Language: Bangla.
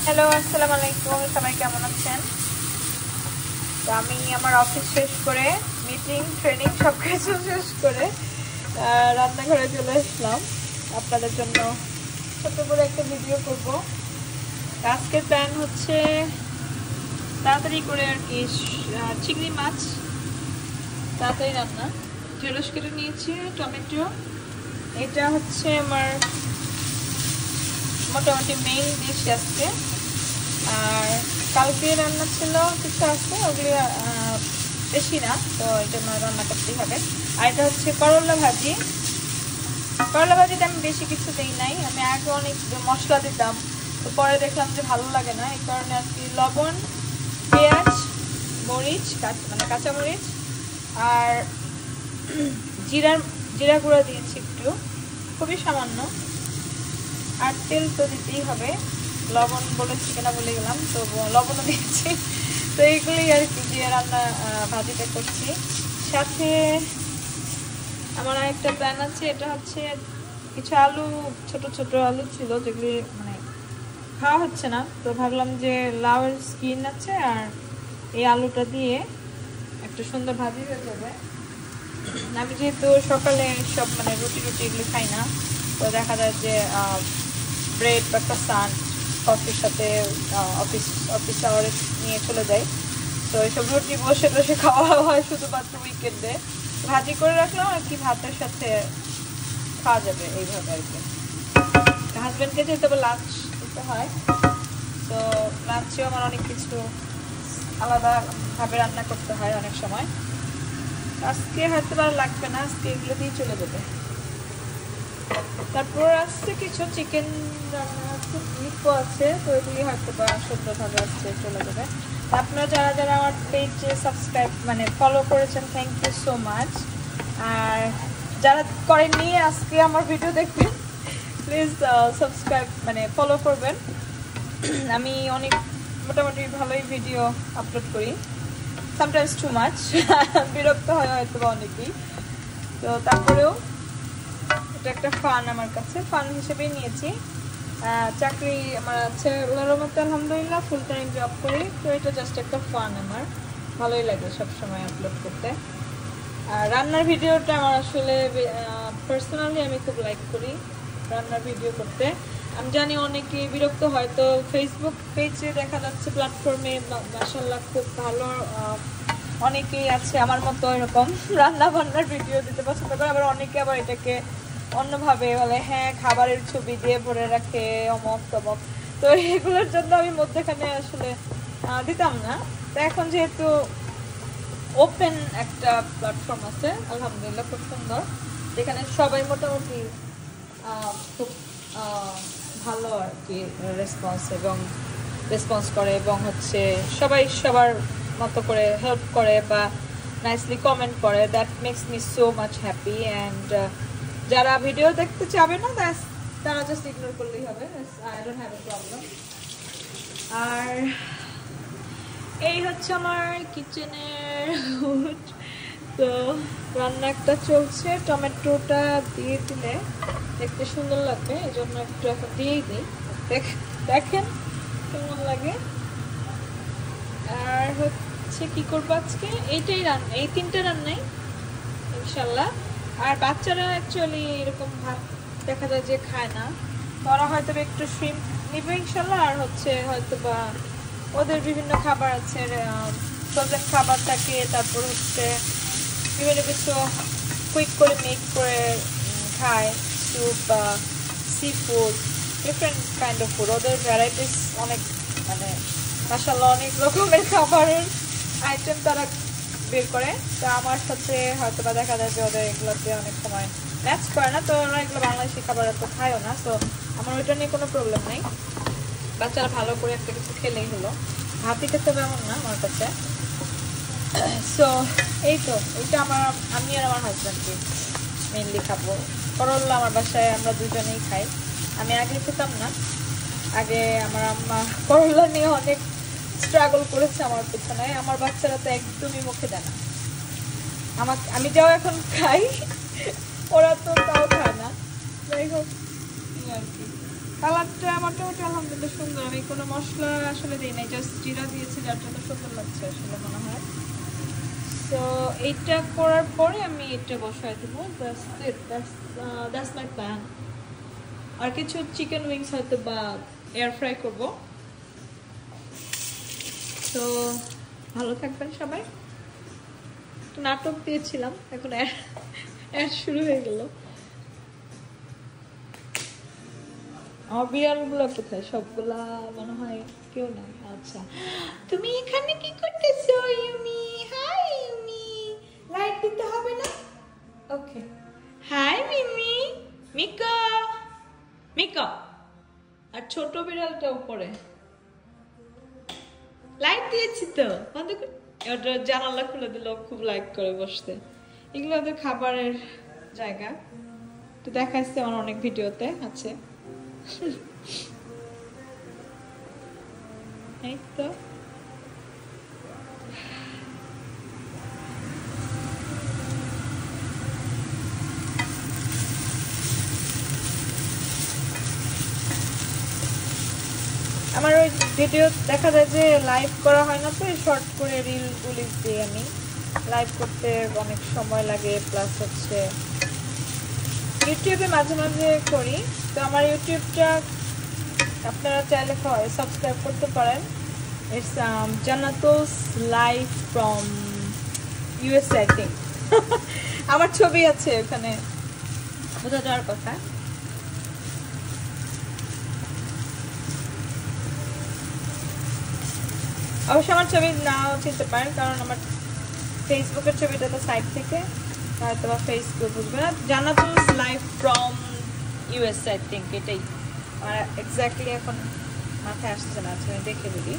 হ্যালো, আসসালামু আলাইকুম। সবাই কেমন আছেন? তো আমি আমার অফিস শেষ করে মিটিং ট্রেনিং সবকিছু শেষ করে রান্নাঘরে চলে আসলাম আপনাদের জন্য ছোট করে একটা ভিডিও করব। আজকের প্ল্যান হচ্ছে তাড়াতাড়ি করে আর কি চিংড়ি মাছ তাড়াতাড়ি রান্না। ঢেঁড়স কেটে নিয়েছি, টমেটো। এটা হচ্ছে আমার মোটামুটি মেইন ডিশ আজকে। আর কালকে রান্না ছিল কিছু আছে, ওগুলি বেশি না, তো এটা আমার রান্না করতেই হবে। আর এটা হচ্ছে করলা ভাজি। করলা ভাজিতে আমি বেশি কিছু দিই নাই, আমি আগে অনেক মশলা দিতাম, তো পরে দেখলাম যে ভালো লাগে না, এই কারণে আর কি লবণ, পেঁয়াজ, মরিচ, মানে কাঁচামরিচ আর জিরা গুঁড়া দিয়েছি একটু, খুবই সামান্য। আর তেল তো দিতেই হবে, লবণ বলেছি কিনা বলে গেলাম, তো লবণও দিয়েছি। তো এইগুলি আর কি দিয়ে রান্না ভাজিটা করছি। সাথে আমার আরেকটা প্ল্যান আছে, এটা হচ্ছে কিছু আলু, ছোট ছোট আলু ছিল যেগুলি মানে খাওয়া হচ্ছে না, তো ভাবলাম যে লাউয়ের স্কিন আছে আর এই আলুটা দিয়ে একটা সুন্দর ভাজি হয়ে যাবে। আমি যেহেতু সকালে সব মানে রুটি এগুলো খাই না, তো দেখা যায় যে ব্রেড বা ক্রসান্ট কফির সাথে অফিস আওয়ারে নিয়ে চলে যাই, তো এইসব রুটি বসে বসে খাওয়া হয় শুধুমাত্র উইকেন্ডে। ভাজি করে রাখলাম আর কি, ভাতের সাথে খাওয়া যাবে এইভাবে আর কি। হাজব্যান্ডকে যেহেতু লাঞ্চ দিতে হয়, তো লাঞ্চেও আমার অনেক কিছু আলাদাভাবে রান্না করতে হয় অনেক সময়। আজকে হয়তো আর লাগবে না, আজকে এগুলো দিয়ে চলে যাবে। তারপর আসছে কিছু চিকেন রান্না আছে, বিফও আছে, তো এগুলি হয়তো বা সুন্দরভাবে আসছে চলে যাবে। আপনারা যারা যারা আমার পেজে সাবস্ক্রাইব মানে ফলো করেছেন, থ্যাংক ইউ সো মাচ। আর যারা করেননি আজকে আমার ভিডিও দেখবেন, প্লিজ সাবস্ক্রাইব মানে ফলো করবেন। আমি অনেক মোটামুটি ভালোই ভিডিও আপলোড করি, সামটাইমস টু মাচ, বিরক্ত হয় হয়তো বা অনেকেই, তো তারপরেও এটা একটা ফান, আমার কাছে ফান হিসেবেই নিয়েছি। চাকরি আমার আছে আল্লাহর রহমতে, আলহামদুলিল্লাহ, ফুল টাইম জব করি, তো এটা জাস্ট একটা ফান, আমার ভালোই লাগে সবসময় আপলোড করতে। আর রান্নার ভিডিওটা আমার আসলে পার্সোনালি আমি খুব লাইক করি রান্নার ভিডিও করতে। আমি জানি অনেকে বিরক্ত হয়, তো ফেসবুক পেজে দেখা যাচ্ছে প্ল্যাটফর্মে মাশাআল্লাহ খুব ভালো অনেকেই আছে আমার মতো এরকম রান্না বান্নার ভিডিও দিতে পছন্দ করে, আবার অনেকে আবার এটাকে অন্যভাবে বলে, হ্যাঁ খাবারের ছবি দিয়ে ভরে রাখে অমক তমক, তো এগুলোর জন্য আমি মধ্যখানে আসলে দিতাম না। তো এখন যেহেতু ওপেন একটা প্ল্যাটফর্ম আছে আলহামদুলিল্লাহ, খুব সুন্দর, যেখানে সবাই মোটামুটি খুব ভালো আর কি রেসপন্স করে, এবং হচ্ছে সবাই সবার মতো করে হেল্প করে বা নাইসলি কমেন্ট করে, that makes me so much happy. And যারা ভিডিও দেখতে চাবে না তারা জাস্ট ইগনোর করলেই হবে, I don't have a problem. আর এই হচ্ছে আমার কিচেনের হুড, তো রান্না একটা চলছে, টমেটোটা দিয়ে দিলে দেখতে সুন্দর লাগবে, এই জন্য একটু এখন দিয়েই দিই, দেখেন কেমন লাগে। আর হচ্ছে কি করবো আজকে, এইটাই রান্না, এই তিনটা রান্নাই ইনশাল্লাহ। আর বাচ্চারা অ্যাকচুয়ালি এরকম ভাত দেখা যায় যে খায় না, ওরা হয়তো একটু শ্রিম্প নিবে ইনশাল্লাহ, আর হচ্ছে হয়তো বা ওদের বিভিন্ন খাবার আছে, ফ্রোজেন খাবার থাকে, তারপর হচ্ছে বিভিন্ন কিছু কুইক করে মেক করে খায়, স্যুপ বা sea food, different kind of food, ওদের ভ্যারাইটিস অনেক, মানে মাশাআল্লাহ অনেক রকমের খাবারের আইটেম তারা বের করে। তো আমার সাথে হয়তো বা দেখা যায় যে ওদের এগুলোতে অনেক সময় ম্যাচ করে না, তো ওরা এগুলো বাংলাদেশি খাবার এত খায়ও না, তো আমার ওইটা নিয়ে কোনো প্রবলেম নেই, বাচ্চারা ভালো করে একটা কিছু খেলেই হলো, ভাতই খেতে হবে এমন না আমার কাছে। সো এই তো, এইটা আমি আর আমার হাজব্যান্ডকে মেনলি খাবো। করল্লা আমার বাসায় আমরা দুজনেই খাই, আমি আগে খেতাম না, আগে আমার আম্মা করল্লা নিয়ে অনেক স্ট্রাগল করেছে আমার পেছনে, আমার বাচ্চারা তো একদমই মুখে দেয় না, আমি যাও এখন খাই, ওরা তো তাও খায় না, যাই হোক আর কি। কালারটা মোটামুটি আলহামদুলিল্লাহ সুন্দর। আমি কোনো মশলা আসলে দিই নাই, জাস্ট জিরা দিয়েছি, যার জন্য সুন্দর লাগছে আসলে মনে হয়। তো এইটা করার পরে আমি এটা বসাই দেবো। That's my plan. আর কিছু চিকেন উইংস হয়তো বা এয়ার ফ্রাই করব। তো ভালো থাকবেন সবাই। নাটক দিয়েছিলাম, এখন অ্যাড শুরু হয়ে গেল। আমার বিড়ালগুলো কোথায়? সবগুলা মনে হয় কেউ নাই। আচ্ছা, তুমি এখানে কি করতেছো ইউমি? হাই ইউমি, লাইট দিতে হবে না? ওকে। হাই মিমি, মিকা, মিকা। আর ছোট বিড়ালটা উপরে। লাইট দিয়েছি তো, ওটা জানালা খুলে দিল, খুব লাইক করে বসতে। এগুলো ওদের খাবারের জায়গা, তো দেখাচ্ছে আমার অনেক ভিডিওতে আছে। এই তো আমার ওই ভিডিও দেখা যায় যে লাইভ করা হয় না, তো শর্ট করে রিলগুলি দিয়ে আমি লাইভ করতে অনেক সময় লাগে, প্লাস হচ্ছে ইউটিউবে মাঝে মাঝে করি। তো আমার ইউটিউবটা আপনারা চাইলে সাবস্ক্রাইব করতে পারেন। It's Jannatu's live from USA I think. আমার ছবি আছে ওখানে, বোঝা যাওয়ার কথা। অবশ্য আমার ছবি নাও চিনতে পারেন, কারণ আমার ফেসবুকের ছবিটা তো সাইড থেকে, হয়তো বা ফেসবুক বুঝবে না। Jannatu's live from USA I think, এটাই। আর এক্স্যাক্টলি এখন মাথায় আসছে না, আমি দেখে দিই।